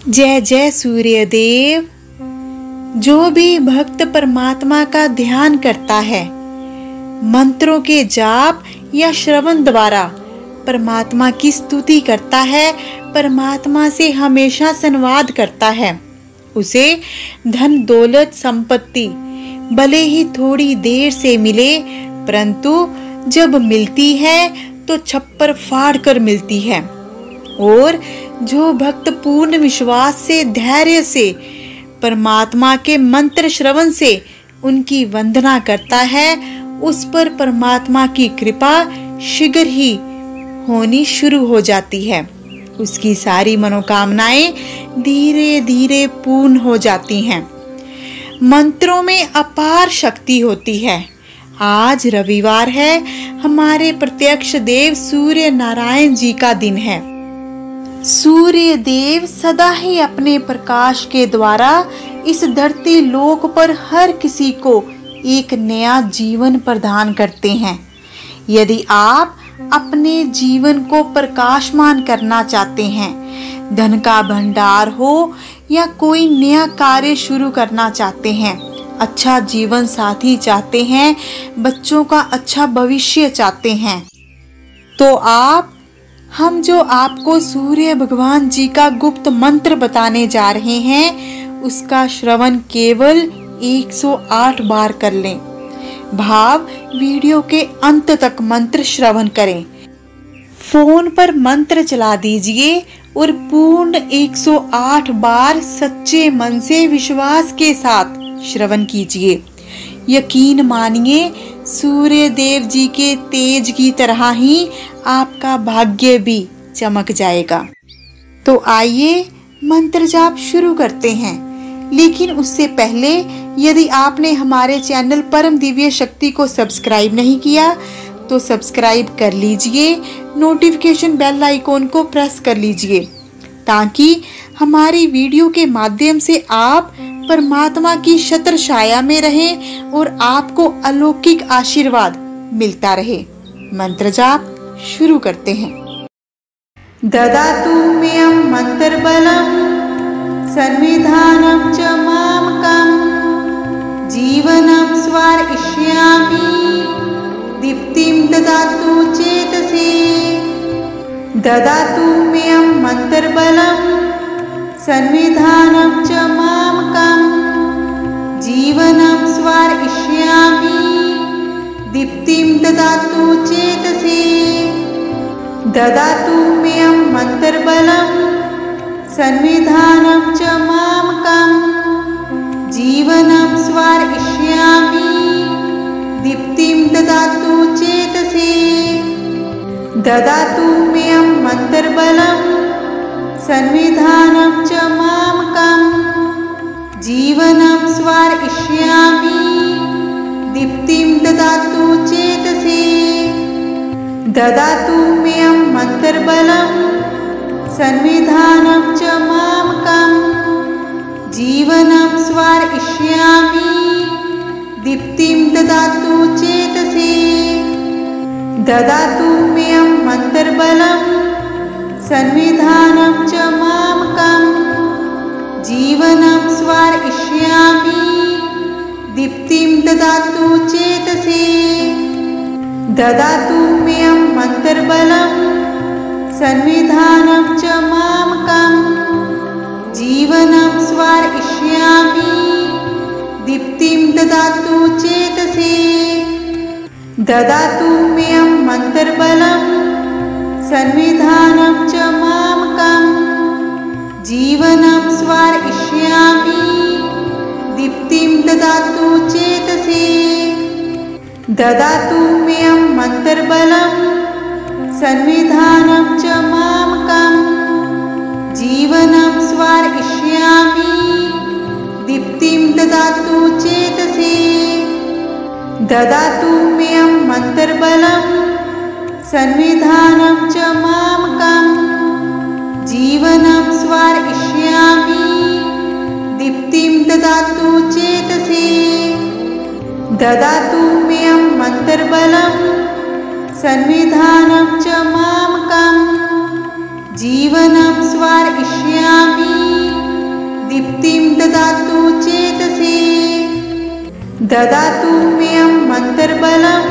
जय जय सूर्यदेव। जो भी भक्त परमात्मा का ध्यान करता है, मंत्रों के जाप या श्रवण द्वारा परमात्मा की स्तुति करता है, परमात्मा से हमेशा संवाद करता है, उसे धन दौलत संपत्ति भले ही थोड़ी देर से मिले, परंतु जब मिलती है तो छप्पर फाड़ कर मिलती है। और जो भक्त पूर्ण विश्वास से, धैर्य से, परमात्मा के मंत्र श्रवण से उनकी वंदना करता है, उस पर परमात्मा की कृपा शीघ्र ही होनी शुरू हो जाती है। उसकी सारी मनोकामनाएं धीरे धीरे पूर्ण हो जाती हैं। मंत्रों में अपार शक्ति होती है। आज रविवार है, हमारे प्रत्यक्ष देव सूर्य नारायण जी का दिन है। सूर्य देव सदा ही अपने प्रकाश के द्वारा इस धरती लोक पर हर किसी को एक नया जीवन प्रदान करते हैं। यदि आप अपने जीवन को प्रकाशमान करना चाहते हैं, धन का भंडार हो या कोई नया कार्य शुरू करना चाहते हैं, अच्छा जीवन साथी चाहते हैं, बच्चों का अच्छा भविष्य चाहते हैं, तो हम जो आपको सूर्य भगवान जी का गुप्त मंत्र बताने जा रहे हैं, उसका श्रवण केवल 108 बार कर लें। भाव वीडियो के अंत तक मंत्र श्रवण करें। फोन पर मंत्र चला दीजिए और पूर्ण 108 बार सच्चे मन से विश्वास के साथ श्रवण कीजिए। यकीन मानिए, सूर्य देव जी के तेज की तरह ही आपका भाग्य भी चमक जाएगा। तो आइए मंत्र जाप शुरू करते हैं। लेकिन उससे पहले यदि आपने हमारे चैनल परम दिव्य शक्ति को सब्सक्राइब नहीं किया तो सब्सक्राइब कर लीजिए, नोटिफिकेशन बेल आइकॉन को प्रेस कर लीजिए, ताकि हमारी वीडियो के माध्यम से आप परमात्मा की छत्र छाया में रहें और आपको अलौकिक आशीर्वाद मिलता रहे। मंत्र जाप शुरू करते हैं। ददातु मेयं मंत्रबलं संविधानं च मामकं जीवनं स्वार्पयिष्यामि दीप्तिं ददातु चेतसे। ददातु मेयं मंत्रबलं संविधानं च मामकं जीवनं स्वार्पयिष्यामि दीप्तिं ददातु चेतसे। ददातु मेयं मंत्रबलं संविधानं च मामकं जीवनं स्वार्पयिष्यामि दीप्तिं ददातु चेतसे। ददातु मेयं मंत्रबलं संविधानं च मामकं जीवनं स्वार्पयिष्यामि दीप्तिं ददातु चेतसे। ददातु मेयं मंत्रबलं संविधानं च मामकं जीवनं स्वार्पयिष्यामि दीप्तिं ददातु चेतसे। ददातु मेयं मंत्रबलं संविधानं च मामकं जीवनं स्वार्पयिष्यामि दीप्तिं ददातु चेतसे। ददातु मेयं मंत्रबलं संविधानं च मामकं जीवनं स्वार्पयिष्यामि दीप्तिं ददातु चेतसे। ददातु मेयं मंत्रबलं संविधानं च मामकं जीवनं स्वार्पयिष्यामि दीप्तिं ददातु चेतसे। ददातु मेयं मंत्रबलं संविधानं च मामकं जीवनं स्वार्पयिष्यामि दीप्तिं ददातु चेतसे। ददातु मेयं मंत्रबलं संविधानं च मामकं जीवनं स्वार्पयिष्यामि दीप्तिं ददातु चेतसे। ददातु मेऽयं मन्त्रबलं संविधानं च मामकं जीवनं स्वार्पयिष्यामि दीप्तिं ददातु चेतसि ददातु मेऽयं मन्त्रबलं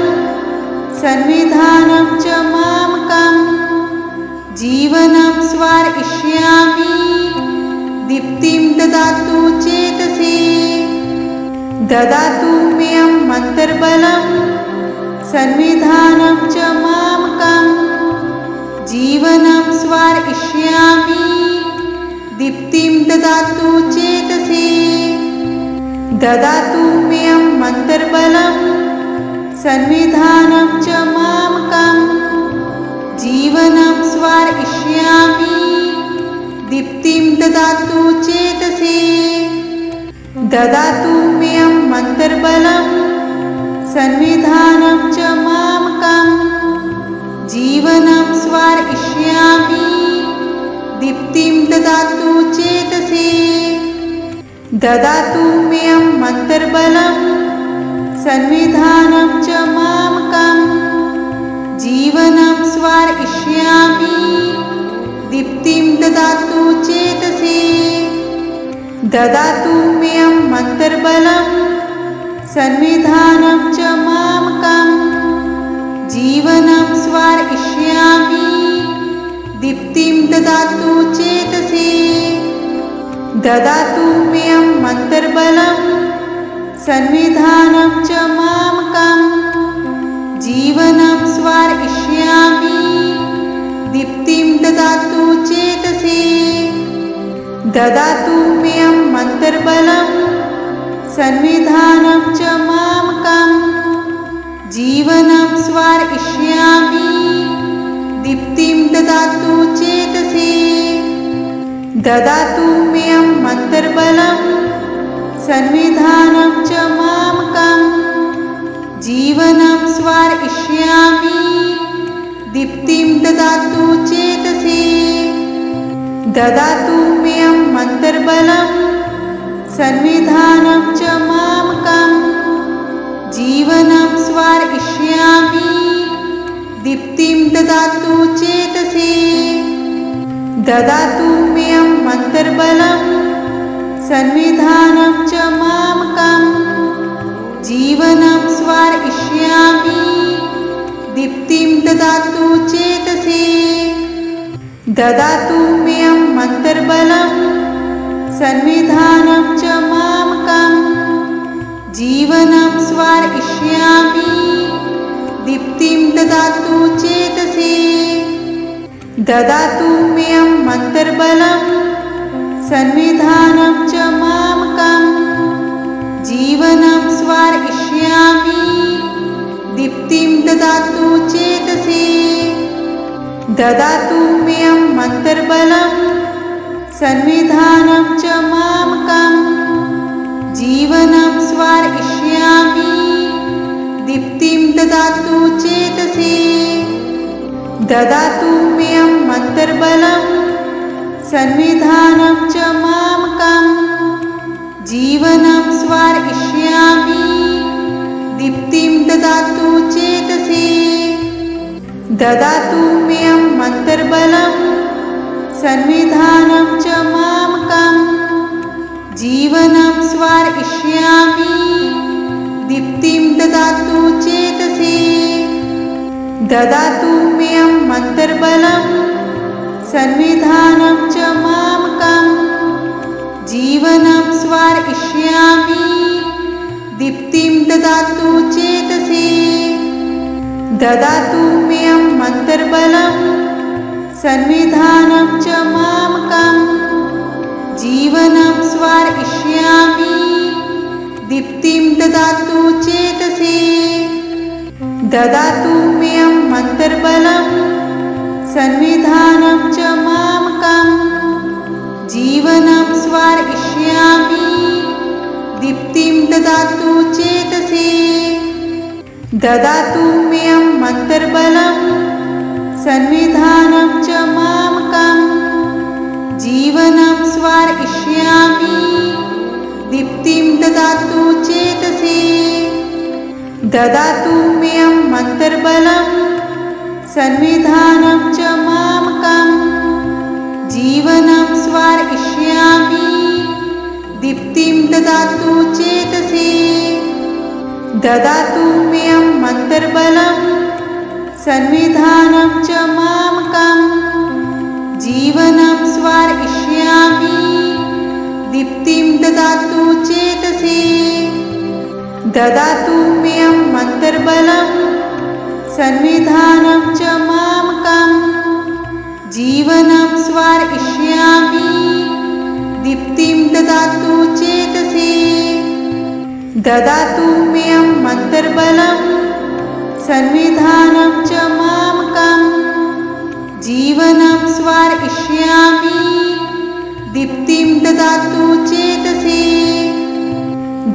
संविधानं च मामकं जीवनं स्वार्पयिष्यामि दीप्तिं ददातु चेतसि ददातु मेऽयं मन्त्रबलं संविधानं च मामकं जीवनं स्वार्पयिष्यामि दीप्तिं ददातु चेतसि ददातु मेऽयं मन्त्रबलं संविधानं च मामकं जीवनं स्वार्पयिष्यामि दीप्तिं ददातु चेतसि ददातु मेऽयं मन्त्रबलं संविधानं च मामकं जीवनं स्वार्पयिष्यामि दीप्तिं ददातु चेतसि ददातु मेऽयं मन्त्रबलं संविधानं च मामकं जीवनं स्वार्पयिष्यामि दीप्तिं ददातु चेतसि ददातु मेऽयं मन्त्रबलं संविधानं च मामकं जीवनं स्वार्पयिष्यामि दीप्तिं ददातु चेतसि ददातु मेऽयं मन्त्रबलं संविधानं च मामकं जीवनं स्वार्पयिष्यामि दीप्तिं ददातु चेतसि ददातु मेऽयं मन्त्रबलं संविधानं च मामकं जीवनं स्वार्पयिष्यामि दीप्तिं ददातु चेतसि ददातु मेऽयं मन्त्रबलं संविधानं च मामकं जीवनं स्वार्पयिष्यामि दीप्तिं ददातु चेतसि ददातु मेऽयं मन्त्रबलं संविधानं च मामकं जीवनं स्वार्पयिष्यामि दीप्तिं ददातु चेतसि ददातु मेऽयं मन्त्रबलं संविधानं च मामकं जीवनं स्वार्पयिष्यामि दीप्तिं ददातु चेतसि ददातु मेऽयं मन्त्रबलं संविधानं च मामकं जीवनं स्वार्पयिष्यामि दीप्तिं ददातु चेतसि ददातु मेऽयं मन्त्रबलं संविधानं च मामकं जीवनं स्वार्पयिष्यामि दीप्तिं ददातु चेतसि ददातु मेऽयं मन्त्रबलं संविधानं च मामकं जीवनं स्वार्पयिष्यामि दीप्तिं ददातु चेतसि ददातु मेऽयं मन्त्रबलं संविधानं च मामकं जीवनं स्वार्पयिष्यामि दीप्तिं ददातु चेतसि ददातु मेऽयं मन्त्रबलं संविधानं च मामकं जीवनं स्वार्पयिष्यामि दीप्तिं ददातु चेतसि ददातु मेऽयं मन्त्रबलं संविधानं च मामकं जीवनं स्वार्पयिष्यामि दीप्तिं ददातु चेतसि ददातु मेऽयं मन्त्रबलं संविधानं च मामकं जीवनं स्वार्पयिष्यामि दीप्तिं ददातु चेतसि ददातु मेऽयं मन्त्रबलं संविधानं च मामकं जीवनं स्वार्पयिष्यामि दीप्तिं ददातु चेतसि ददातु मेऽयं मन्त्रबलं संविधानं च मामकं जीवनं स्वार्पयिष्यामि दीप्तिं ददातु चेतसि ददातु मेऽयं मन्त्रबलं संविधानं च मामकं जीवनं स्वार्पयिष्यामि दीप्तिं ददातु चेतसि ददातु मेऽयं मन्त्रबलं संविधानं च मामकं जीवनं स्वार्पयिष्यामि दीप्तिं ददातु चेतसि ददातु मेऽयं मन्त्रबलं संविधानं च मामकं जीवनं स्वार्पयिष्यामि दीप्तिं ददातु चेतसि ददातु मेऽयं मन्त्रबलं संविधानं च मामकं जीवनं स्वार्पयिष्यामि दीप्तिं ददातु चेतसि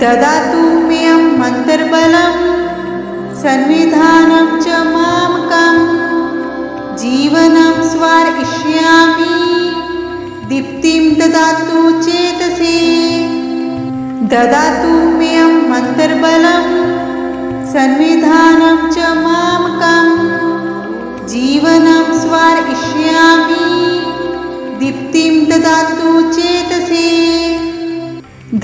ददातु मेऽयं मन्त्रबलं संविधानं च मामकं जीवनं स्वार्पयिष्यामि दीप्तिं ददातु चेतसि ददातु मेऽयं मन्त्रबलं संविधानं च मामकं जीवनं स्वार्पयिष्यामि दीप्तिं ददातु चेतसि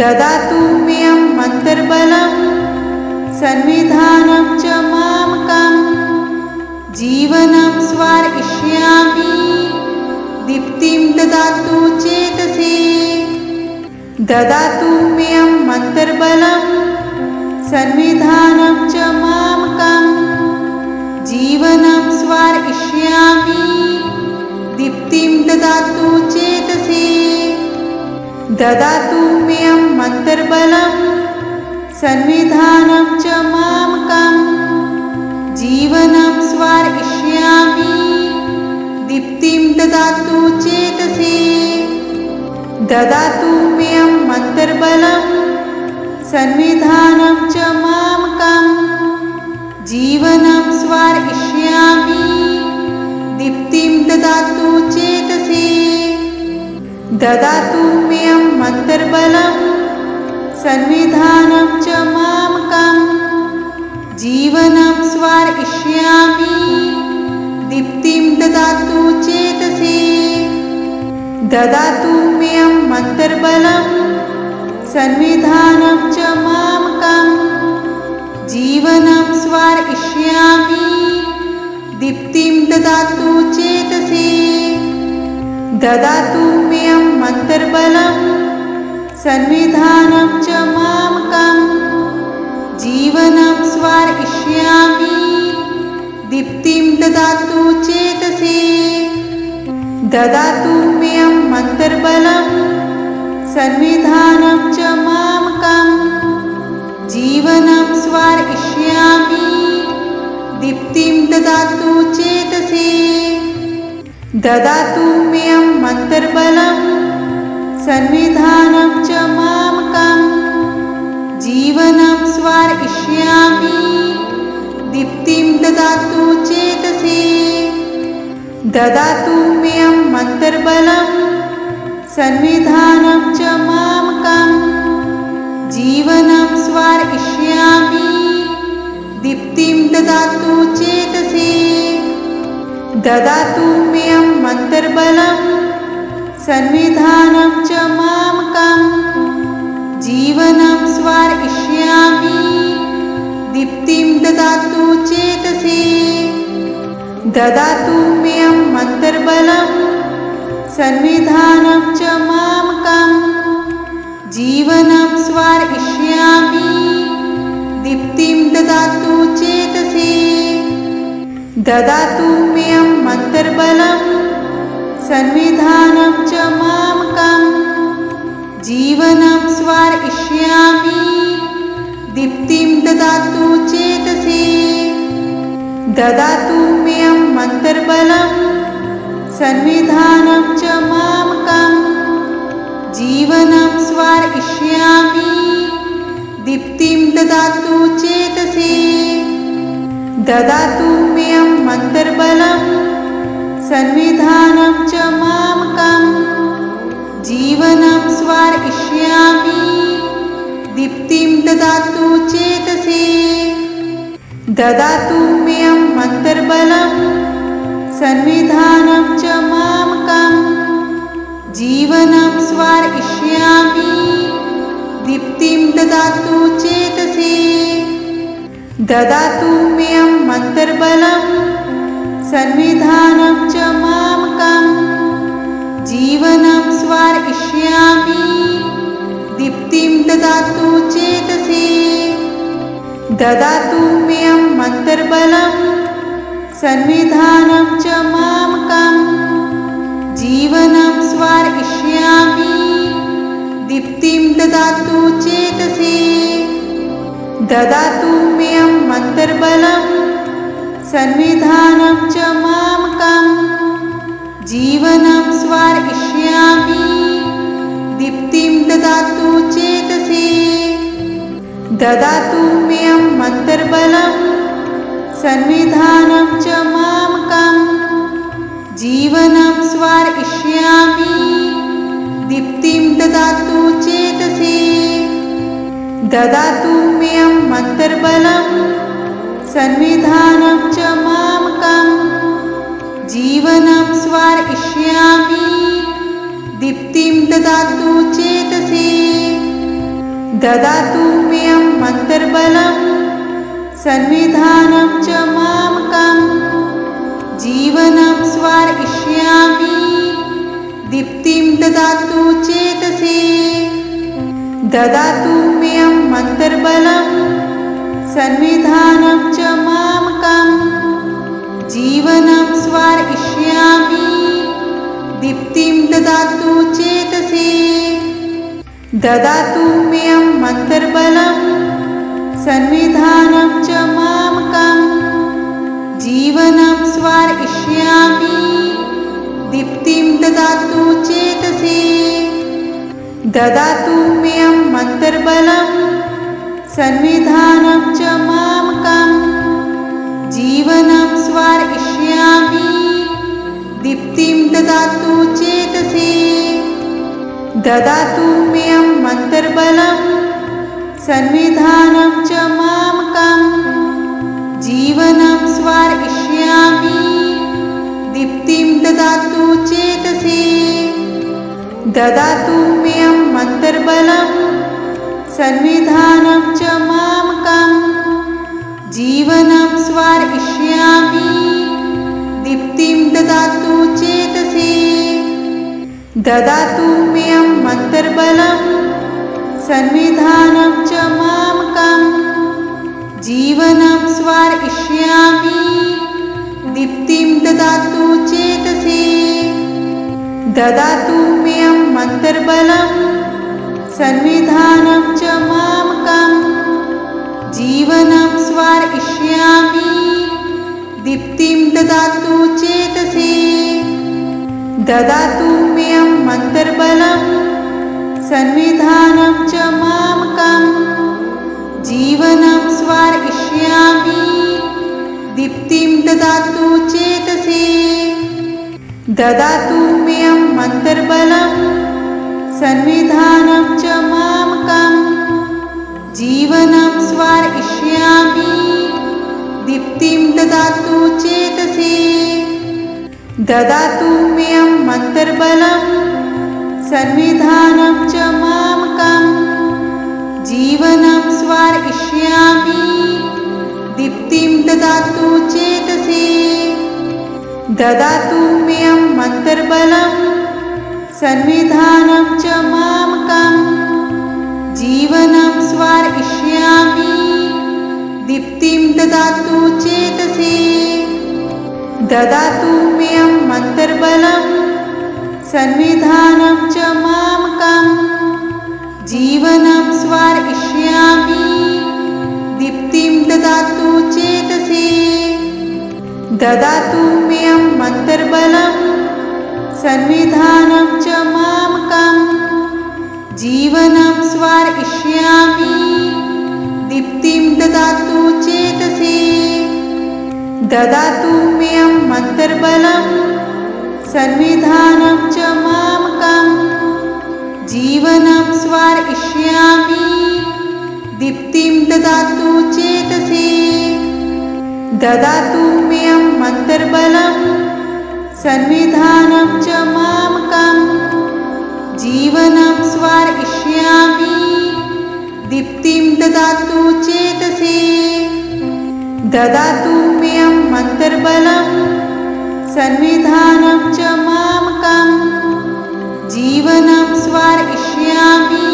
ददातु मेऽयं मन्त्रबलं संविधानं च मामकं जीवनं स्वार्पयिष्यामि दीप्तिं ददातु चेतसि ददातु मेऽयं मन्त्रबलं संविधानं च मामकं जीवनं स्वार्पयिष्यामि दीप्तिं ददातु चेतसि ददातु मेऽयं मन्त्रबलं संविधानं च मामकं जीवनं स्वार्पयिष्यामि दीप्तिं ददातु चेतसि ददातु मेऽयं मन्त्रबलं संविधानं च मामकं जीवनं स्वार्पयिष्यामि दीप्तिं ददातु चेतसि ददातु मेऽयं मन्त्रबलं संविधानं च मामकं जीवनं स्वार्पयिष्यामि दीप्तिं ददातु चेतसि ददातु मेऽयं मन्त्रबलं संविधानं च मामकं जीवनं स्वार्पयिष्यामि दीप्तिं ददातु चेतसि ददातु मेऽयं मन्त्रबलं संविधानं च मामकं जीवनं स्वार्पयिष्यामि दीप्तिं ददातु चेतसि ददातु मेऽयं मन्त्रबलं संविधानं च मामकं जीवनं स्वार्पयिष्यामि दीप्तिं ददातु चेतसि ददातु मेऽयं मन्त्रबलं संविधानं च मामकं जीवनं स्वार्पयिष्यामि दीप्तिं ददातु चेतसि ददातु मेऽयं मन्त्रबलं संविधानं च मामकं जीवनं स्वार्पयिष्यामि दीप्तिं ददातु चेतसि ददातु मेऽयं मन्त्रबलं संविधानं च मामकं जीवनं स्वार्पयिष्यामि दीप्तिं ददातु चेतसि ददातु मेऽयं मन्त्रबलं संविधानं च मामकं जीवनं स्वार्पयिष्यामि दीप्तिं ददातु चेतसि ददातु मेऽयं मन्त्रबलं संविधानं च मामकं जीवनं स्वार्पयिष्यामि दीप्तिं ददातु चेतसि ददातु मेऽयं मन्त्रबलं संविधानं च मामकं जीवनं स्वार्पयिष्यामि दीप्तिं ददातु चेतसि ददातु मेऽयं मन्त्रबलं संविधानं च मामकं जीवनं स्वार्पयिष्यामि दीप्तिं ददातु चेतसि ददातु मेऽयं मन्त्रबलं संविधानं च मामकं जीवनं स्वार्पयिष्यामि दीप्तिं ददातु चेतसे ददातु मेऽयं मन्त्रबलं संविधानं च मामकं जीवनं स्वार्पयिष्यामि दीप्तिं ददातु चेतसे ददातु मेऽयं मन्त्रबलं संविधानं च मामकं जीवनं स्वार्पयिष्यामि दीप्तिं ददातु चेतसे ददातु मेऽयं मन्त्रबलं संविधानं च मामकं जीवनं स्वार्पयिष्यामि दीप्तिं ददातु चेतसे ददातु मेऽयं मन्त्रबलं संविधानं च मामकं जीवनं स्वार्पयिष्यामि दीप्तिं ददातु चेतसे ददातु मेऽयं मन्त्रबलं संविधानं च मामकं जीवनं स्वार्पयिष्यामि दीप्तिं ददातु चेतसे ददातु मेऽयं मन्त्रबलं संविधानं च मामकं जीवनं स्वार्पयिष्यामि दीप्तिं ददातु चेतसे ददातु मेऽयं मन्त्रबलं संविधानं च मामकं जीवनं स्वार्पयिष्यामि दीप्तिं ददातु चेतसे ददातु मेऽयं मन्त्रबलं संविधानं च मामकं जीवनं स्वार्पयिष्यामि दीप्तिं ददातु चेतसे ददातु मेऽयं मन्त्रबलं संविधानं च मामकं जीवनं स्वार्पयिष्यामि दीप्तिं ददातु चेतसे ददातु मेऽयं मन्त्रबलं संविधानं च मामकं जीवनं स्वार्पयिष्यामि दीप्तिं ददातु चेतसे ददातु मेऽयं मन्त्रबलं संविधानं च मामकं जीवनं स्वार्पयिष्यामि दीप्तिं ददातु चेतसे ददातु मेऽयं मन्त्रबलं संविधानं च मामकं जीवनं स्वार्पयिष्यामि दीप्तिं ददातु चेतसे ददातु मेऽयं मन्त्रबलं संविधानं च मामकं जीवनं स्वार्पयिष्यामि दीप्तिं ददातु चेतसे ददातु मेऽयं मन्त्रबलं संविधानं च मामकं जीवनं स्वार्पयिष्यामि दीप्तिं ददातु चेतसे ददातु मेऽयं मन्त्रबलं संविधानं च मामकं जीवनं स्वार्पयिष्यामि दीप्तिं ददातु चेतसे ददातु मेऽयं मन्त्रबलं संविधानं च मामकं जीवनं स्वार्पयिष्यामि दीप्तिं ददातु चेतसे ददातु मेऽयं मन्त्रबलं संविधानं च मामकं जीवनं स्वार्पयिष्यामि दीप्तिं ददातु चेतसे ददातु मेऽयं मन्त्रबलं संविधानं च मामकं जीवनं स्वार्पयिष्यामि दीप्तिं ददातु चेतसे ददातु मेऽयं मन्त्रबलं संविधानं च मामकं जीवनं स्वार्पयिष्यामि दीप्तिं ददातु चेतसे ददातु मेऽयं मन्त्रबलं संविधानं च मामकं जीवनं स्वार्पयिष्यामि दीप्तिं ददातु चेतसे ददातु मेऽयं मन्त्रबलं संविधानं च मामकं जीवनं स्वार्पयिष्यामि दीप्तिं ददातु चेतसे ददातु मेऽयं मन्त्रबलं संविधानं च मामकं जीवनं स्वार्पयिष्यामि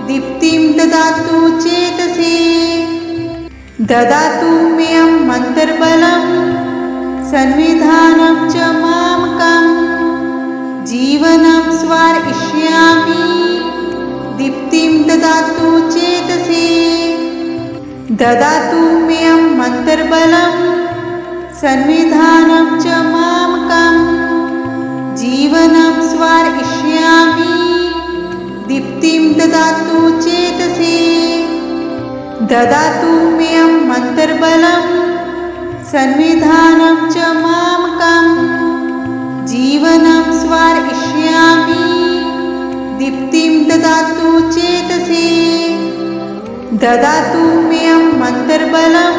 दीप्तिं ददातु चेतसे ददातु मेऽयं मन्त्रबलं संविधानं च मामकं जीवनं स्वार्पयिष्यामि दीप्तिं ददातु चेतसे ददातु मेऽयं मन्त्रबलं संविधानं च मामकं जीवनं स्वार्पयिष्यामि दीप्तिं ददातु चेतसे ददातु मेऽयं मन्त्रबलं संविधानं च मामकं जीवनं स्वार्पयिष्यामि दीप्तिं ददातु चेतसे ददातु मेऽयं मन्त्रबलं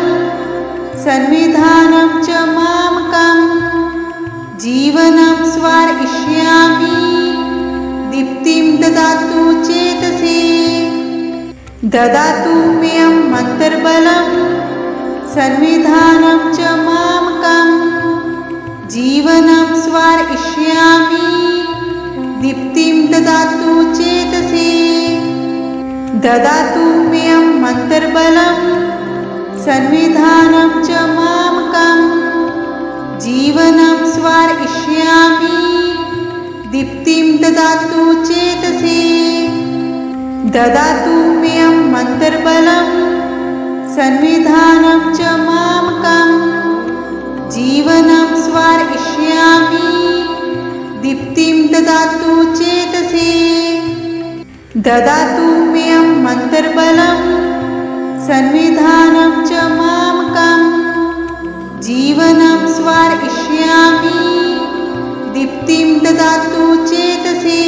संविधानं च मामकं जीवनं स्वार्पयिष्यामि दीप्तिं ददातु चेतसे ददातु मेऽयं मन्त्रबलं संविधानं च मामकं जीवनं स्वार्पयिष्यामि दीप्तिं ददातु चेतसे ददातु मेऽयं मन्त्रबलं संविधानं च मामकं जीवनं स्वार्पयिष्यामि दीप्तिं ददातु चेतसे ददातु मेऽयं मन्त्रबलं संविधानं च मामकं जीवनं स्वार्पयिष्यामि दीप्तिं ददातु चेतसे ददातु मेऽयं मन्त्रबलं संविधानं च मामकं जीवनं स्वार्पयिष्यामि दीप्तिं ददातु चेतसे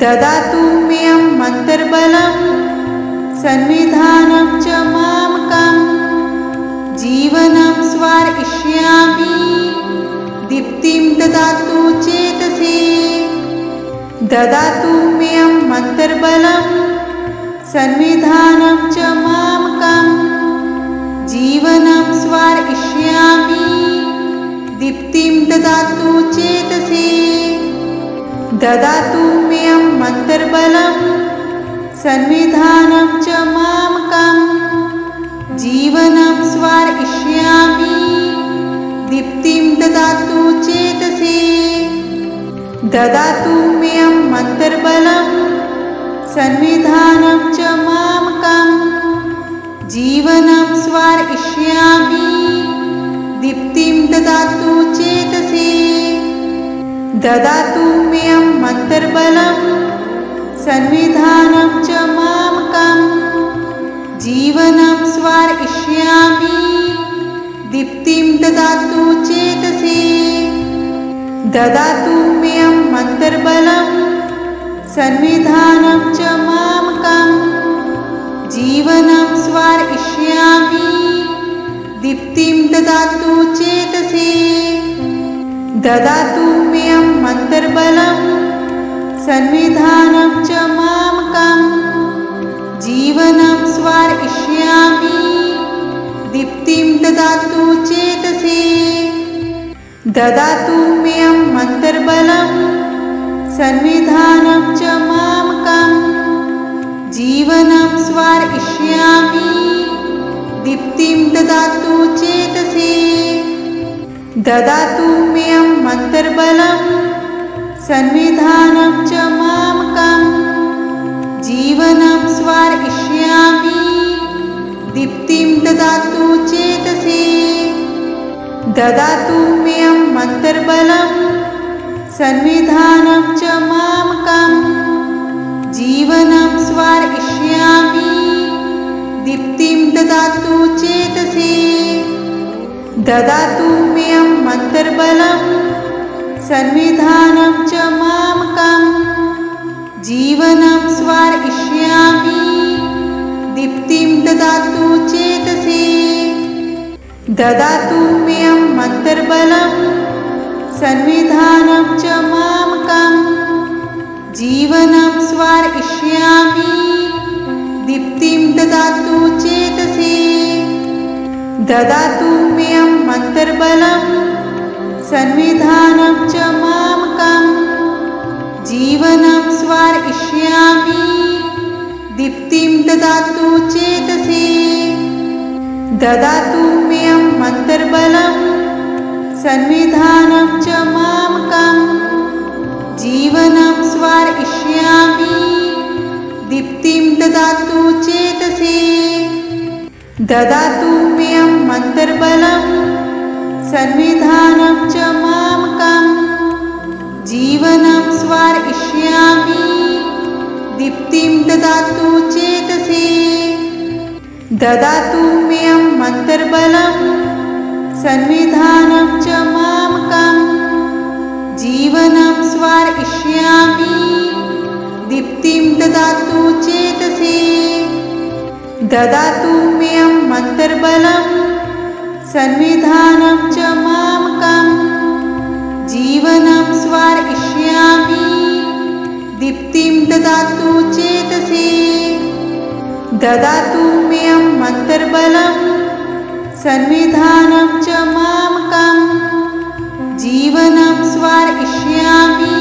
ददातु मेऽयं मन्त्रबलं संविधानं च मामकं जीवनं स्वार्पयिष्यामि दीप्तिं ददातु चेतसे ददातु मेऽयं मन्त्रबलं संविधानं च मामकं जीवनं स्वार्पयिष्यामि दीप्तिं ददातु चेतसे ददातु मेऽयं मन्त्रबलं संविधानं च मामकं जीवनं स्वार्पयिष्यामि दीप्तिं ददातु चेतसे ददातु मेऽयं मन्त्रबलं संविधानं च मामकं जीवनं स्वार्पयिष्यामि दीप्तिं ददातु चेतसे ददातु मेऽयं मन्त्रबलं संविधानं च मामकं जीवनं स्वार्पयिष्यामि दीप्तिं ददातु चेतसे ददातु मेऽयं मन्त्रबलं संविधानं च मामकं जीवनं स्वार्पयिष्यामि दीप्तिं ददातु चेतसे ददातु मेऽयं मन्त्रबलं संविधानं च मामकं जीवनं स्वार्पयिष्यामि दीप्तिं ददातु चेतसे ददातु मेऽयं मन्त्रबलं संविधानं च मामकं जीवनं स्वार्पयिष्यामि दीप्तिं ददातु चेतसे ददातु मेऽयं मन्त्रबलं संविधानं च मामकं जीवनं स्वार्पयिष्यामि दीप्तिं ददातु चेतसे ददातु मेऽयं मन्त्रबलं संविधानं च मामकं जीवनं स्वार्पयिष्यामि दीप्तिं ददातु चेतसे ददातु मेऽयं मन्त्रबलं संविधानं च मामकं जीवनं स्वार्पयिष्यामि दीप्तिं ददातु चेतसे ददातु मेऽहं मन्तर्बलं संविधानं च मामकं जीवनं स्वार्पयिष्यामि दीप्तिं ददातु चेतसि ददातु मेऽहं मन्तर्बलं संविधानं च मामकं जीवनं स्वार्पयिष्यामि दीप्तिं ददातु चेतसि ददातु मेऽहं मन्तर्बलं संविधानं च मामकं जीवनं स्वार्पयिष्यामि दीप्तिं ददातु चेतसि ददातु मेऽहं मन्तर्बलं संविधानं च मामकं जीवनं स्वार्पयिष्यामि दीप्तिं ददातु चेतसि ददातु मेऽहं मन्तर्बलं संविधानं च मामकं जीवनं स्वार्पयिष्यामि दीप्तिं ददातु चेतसि ददातु मेऽहं मन्तर्बलं संविधानं च मामकं जीवनं स्वार्पयिष्यामि दीप्तिं ददातु चेतसि ददातु मेऽहं मन्तर्बलं संविधानं च मामकं जीवनं स्वार्पयिष्यामि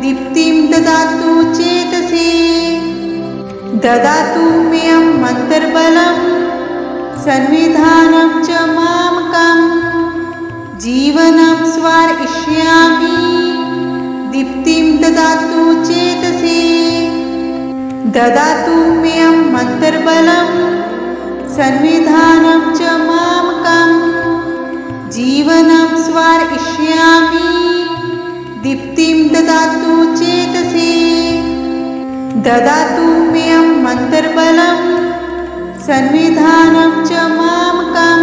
दीप्तिं ददातु चेतसि ददातु मेऽहं मन्तर्बलं संविधानं च मामकं जीवनं स्वार्पयिष्यामि दीप्तिं ददातु चेतसि ददातु मेऽहं मन्तर्बलं संविधानं च मामकं जीवनं स्वार्पयिष्यामि दीप्तिं ददातु चेतसि ददातु मेऽहं मन्तर्बलं संविधानं च मामकं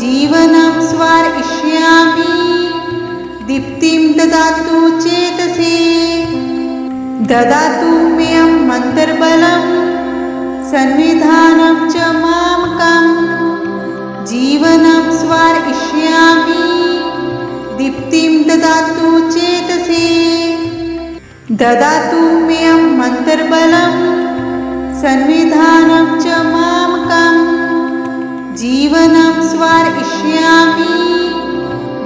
जीवनं स्वार्पयिष्यामि दीप्तिं ददातु चेतसि ददातु मेऽहं मन्तर्बलं संविधानं च मामकं जीवनं स्वार्पयिष्यामि दीप्तिं ददातु चेतसि ददातु मेऽहं मन्तर्बलं संविधानं च मामकं जीवनं स्वार्पयिष्यामि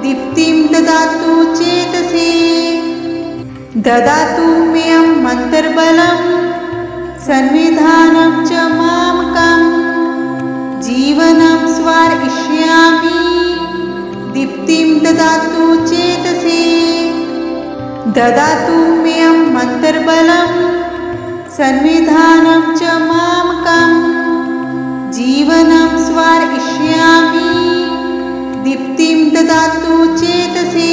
दीप्तिं ददातु चेतसि ददातु मेऽहं मन्तर्बलं संविधानं च मामकं जीवनं स्वार्पयिष्यामि दीप्तिं ददातु चेतसि ददातु मेऽहं मन्तर्बलं संविधानं च मामकं जीवनं स्वार्पयिष्यामि दीप्तिं ददातु चेतसि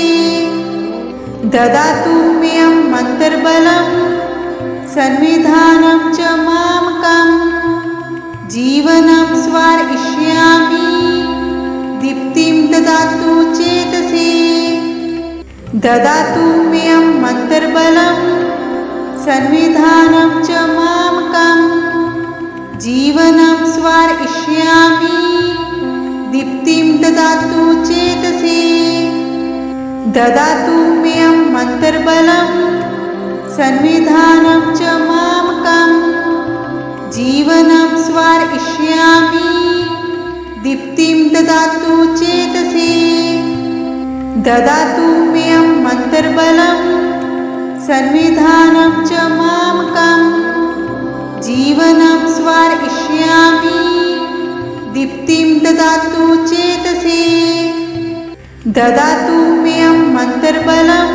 ददातु मेऽहं मन्तर्बलं संविधानं च मामकं जीवनं स्वार्पयिष्यामि दीप्तिं ददातु चेतसि ददातु मेऽहं मन्तर्बलं संविधानं च मामकं जीवनं स्वार्पयिष्यामि दीप्तिं ददातु चेतसि ददातु मेऽहं मन्तर्बलं संविधानं च मामकं जीवनं स्वार्पयिष्यामि दीप्तिं ददातु चेतसि ददातु मेऽहं मन्तर्बलं संविधानं च मामकं जीवनं स्वार्पयिष्यामि दीप्तिं ददातु चेतसि ददातु मेऽहं मन्तर्बलं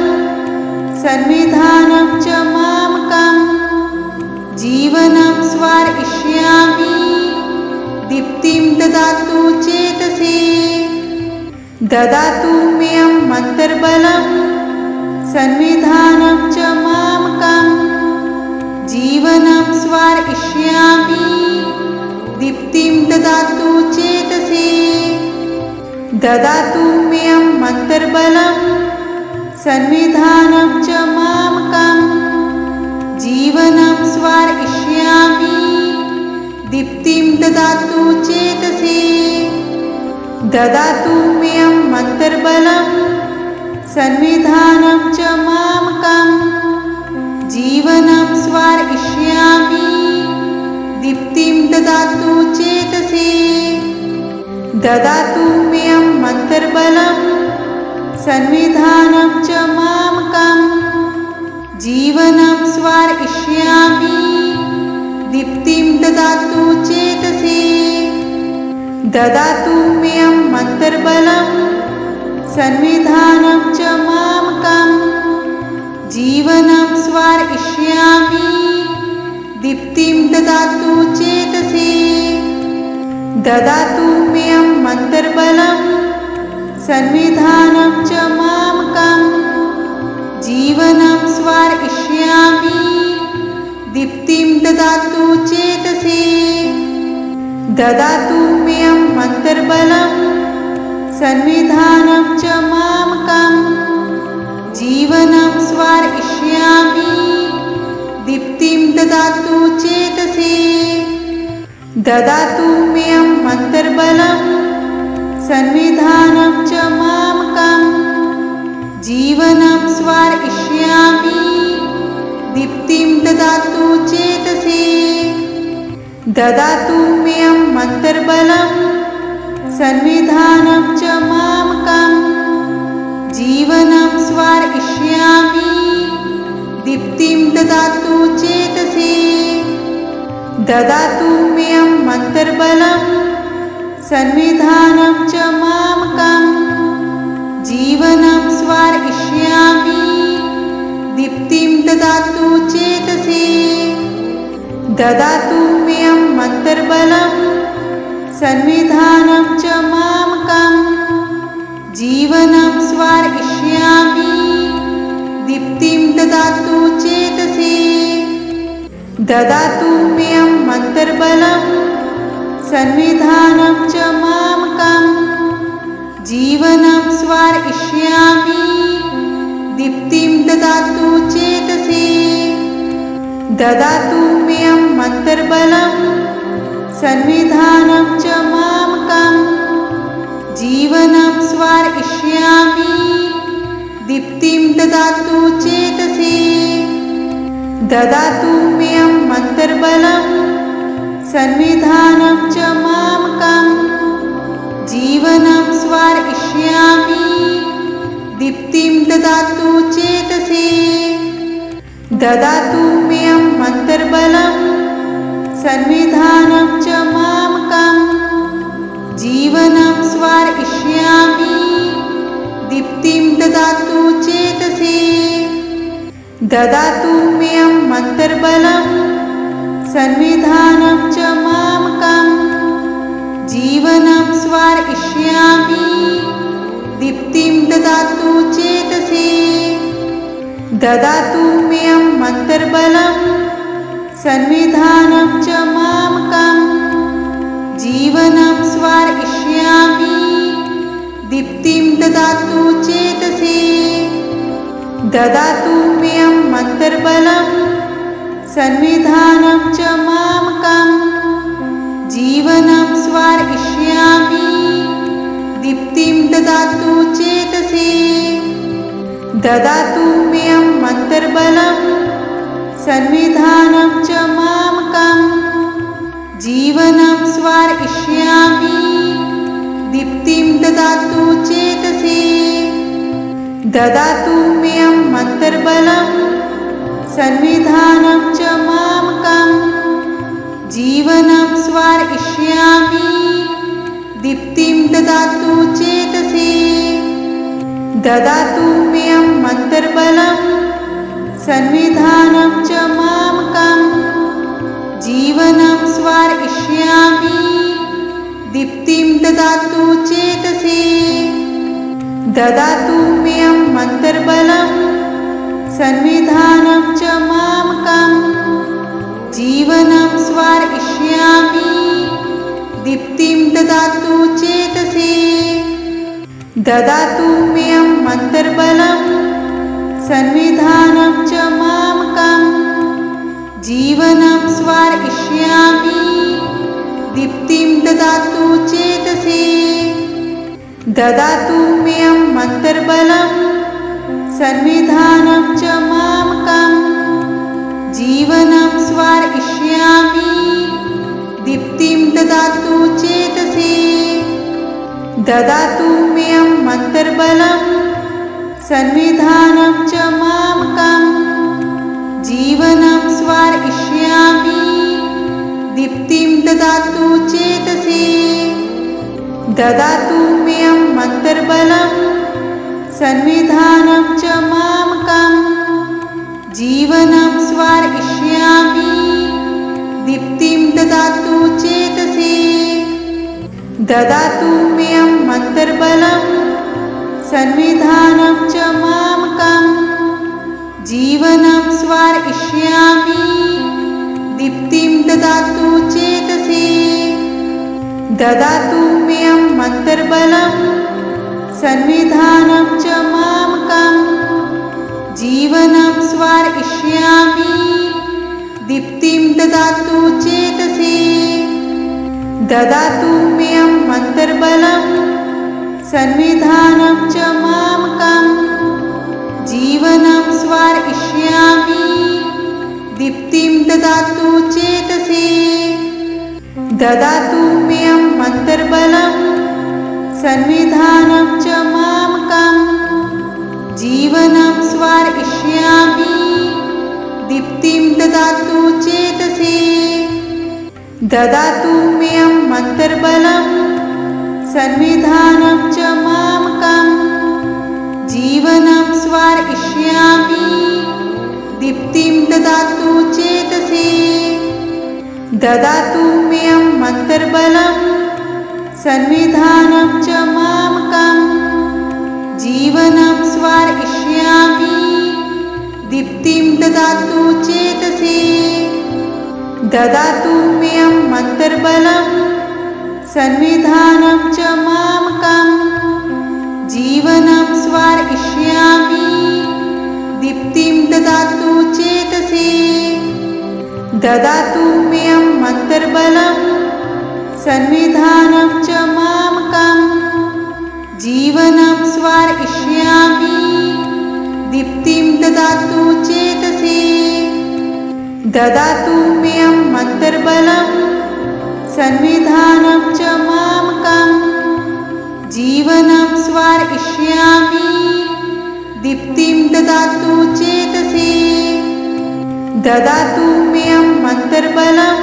संविधानं च मामकं जीवनं स्वार्पयिष्यामि दीप्तिं ददातु चेतसि ददातु मेऽहं मन्तर्बलं संविधानं च मामकं जीवनं स्वार्पयिष्यामि दीप्तिं ददातु चेतसि ददातु मेऽहं मन्तर्बलं संविधानं च मामकं जीवनं स्वार्पयिष्यामि दीप्तिं ददातु चेतसि ददातु मेऽयं मन्त्रबलं संविधानं च मामकं जीवनं स्वार्पयिष्यामि दीप्तिं ददातु चेतसि ददातु मेऽयं मन्त्रबलं संविधानं च मामकं जीवनं स्वार्पयिष्यामि दीप्तिं ददातु चेतसि ददातु मेऽयं मन्त्रबलं संविधानं च मामकं जीवनं स्वार्पयिष्यामि दीप्तिं ददातु चेतसि ददातु मेऽयं मन्त्रबलं संविधानं च मामकं जीवनं स्वार्पयिष्यामि दीप्तिं ददातु चेतसि ददातु मेऽयं मन्त्रबलं संविधानं च मामकं जीवनं स्वार्पयिष्यामि दीप्तिं ददातु चेतसि ददातु मेऽयं मन्त्रबलं संविधानं च मामकं जीवनं स्वार्पयिष्यामि दीप्तिं ददातु चेतसि ददातु मेऽयं मन्त्रबलं संविधानं च मामकं जीवनं स्वार्पयिष्यामि दीप्तिं ददातु चेतसि ददातु मेऽयं मन्त्रबलं संविधानं च मामकं जीवनं स्वार्पयिष्यामि दीप्तिं ददातु चेतसि ददातु मेऽयं मन्त्रबलं संविधानं च मामकं जीवनं स्वार्पयिष्यामि दीप्तिं ददातु चेतसि ददातु मेऽयं मन्त्रबलं संविधानं च मामकं जीवनं स्वार्पयिष्यामि दीप्तिं ददातु चेतसि ददातु मेऽयं मन्त्रबलं संविधानं च मामकं जीवनं स्वार्पयिष्यामि दीप्तिं ददातु चेतसि ददातु मेऽयं मन्त्रबलं संविधानं च मामकं जीवनं स्वार्पयिष्यामि दीप्तिं ददातु चेतसि ददातु मेऽयं मन्त्रबलं संविधानं च मामकं जीवनं स्वार्पयिष्यामि दीप्तिं ददातु चेतसि ददातु मेऽयं मन्त्रबलं संविधानं च मामकं जीवनं स्वार्पयिष्यामि दीप्तिं ददातु चेतसि ददातु मेऽयं मन्त्रबलं संविधानं च मामकं जीवनं स्वार्पयिष्यामि दीप्तिं ददातु चेतसि ददातु मेऽयं मन्त्रबलं संविधानं च मामकं जीवनं स्वार्पयिष्यामि दीप्तिं ददातु चेतसि ददातु मेऽयं मन्त्रबलं संविधानं च मामकं जीवनं स्वार्पयिष्यामि दीप्तिं ददातु चेतसि ददातु मेऽयं मन्त्रबलं संविधानं च मामकं जीवनं स्वार्पयिष्यामि दीप्तिं ददातु चेतसि ददातु मेऽयं मन्त्रबलं संविधानं च मामकं जीवनं स्वार्पयिष्यामि दीप्तिं ददातु चेतसि ददातु मेऽयं मन्त्रबलं संविधानं च मामकं जीवनं स्वार्पयिष्यामि दीप्तिं ददातु चेतसि ददातु मेऽयं मन्त्रबलं संविधानं च मामकं जीवनं स्वार्पयिष्यामि दीप्तिं ददातु चेतसि ददातु मेऽयं मन्त्रबलं संविधानं च मामकं जीवनं स्वार्पयिष्यामि दीप्तिं ददातु चेतसि ददातु मेऽयं मन्त्रबलं संविधानं च मामकं जीवनं स्वार्पयिष्यामि दीप्तिं ददातु चेतसि ददातु मेऽयं मन्त्रबलं संविधानं च मामकं जीवनं स्वार्पयिष्यामि दीप्तिं ददातु चेतसि ददातु मेऽयं मन्त्रबलं संविधानं च मामकं जीवनं स्वार्पयिष्यामि दीप्तिं ददातु चेतसि ददातु मेऽयं मन्त्रबलं संविधानं च मामकं जीवनं स्वार्पयिष्यामि दीप्तिं ददातु चेतसि ददातु मेऽयं मन्त्रबलं संविधानं च मामकं जीवनं स्वार्पयिष्यामि दीप्तिं ददातु चेतसि ददातु मेऽयं मन्त्रबलं संविधानं च मामकं जीवनं स्वार्पयिष्यामि दीप्तिं ददातु चेतसि ददातु मेऽयं मन्त्रबलं संविधानं च मामकं जीवनं स्वार्पयिष्यामि दीप्तिं ददातु चेतसि ददातु मेऽयं मन्त्रबलं संविधानं च मामकं जीवनं स्वार्पयिष्यामि दीप्तिं ददातु चेतसि ददातु मेऽयं मन्त्रबलं संविधानं च मामकं जीवनं स्वार्पयिष्यामि दीप्तिं ददातु चेतसि ददातु मेऽयं मन्त्रबलं संविधानं च मामकं जीवनं स्वार्पयिष्यामि दीप्तिं ददातु चेतसि ददातु मेऽयं मन्त्रबलं संविधानं च मामकं जीवनं स्वार्पयिष्यामि दीप्तिं ददातु चेतसि ददातु मेऽयं मन्त्रबलं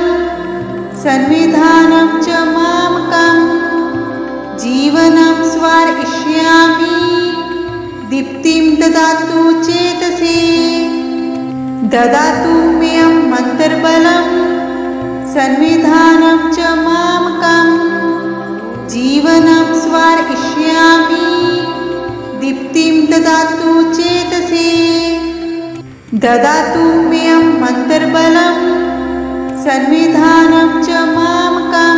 संविधानं च मामकं जीवनं स्वार्पयिष्यामि दीप्तिं ददातु चेतसि ददातु मेऽयं मन्त्रबलं संविधानं च मामकं जीवनं स्वार्पयिष्यामि दीप्तिं ददातु चेतसि ददातु मेऽयं मन्त्रबलं संविधानं च मामकं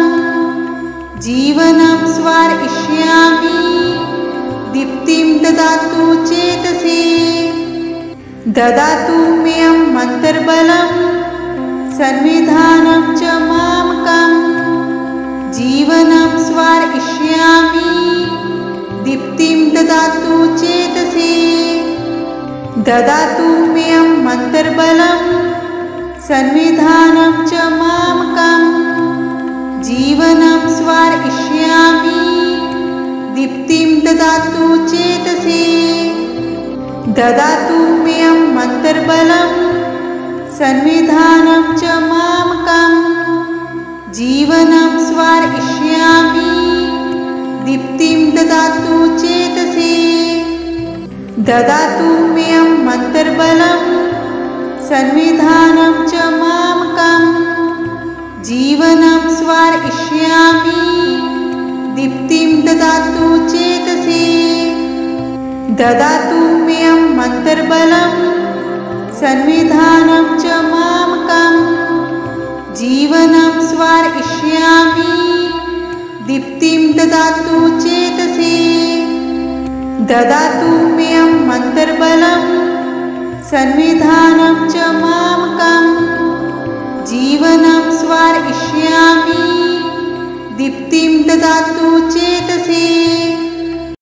जीवनं स्वार्पयिष्यामि दीप्तिं ददातु चेतसि ददातु मेऽयं मन्त्रबलं संविधानं च मामकं जीवनं स्वार्पयिष्यामि दीप्तिं ददातु चेतसि ददातु मेऽयं मन्त्रबलं संविधानं च मामकं जीवनं स्वार्पयिष्यामि दीप्तिं ददातु चेतसि ददातु मेऽयं मन्त्रबलं संविधानं च मामकं जीवनं स्वार्पयिष्यामि दीप्तिं ददातु चेतसि ददातु मेऽयं मन्त्रबलं संविधानं च मामकं जीवनं स्वार्पयिष्यामि दीप्तिं ददातु चेतसि ददातु मेऽयं मन्त्रबलं संविधानं च मामकं जीवनं स्वार्पयिष्यामि दीप्तिं ददातु चेतसि ददातु मेऽयं मन्त्रबलं संविधानं च मामकं जीवनं स्वार्पयिष्यामि दीप्तिं ददातु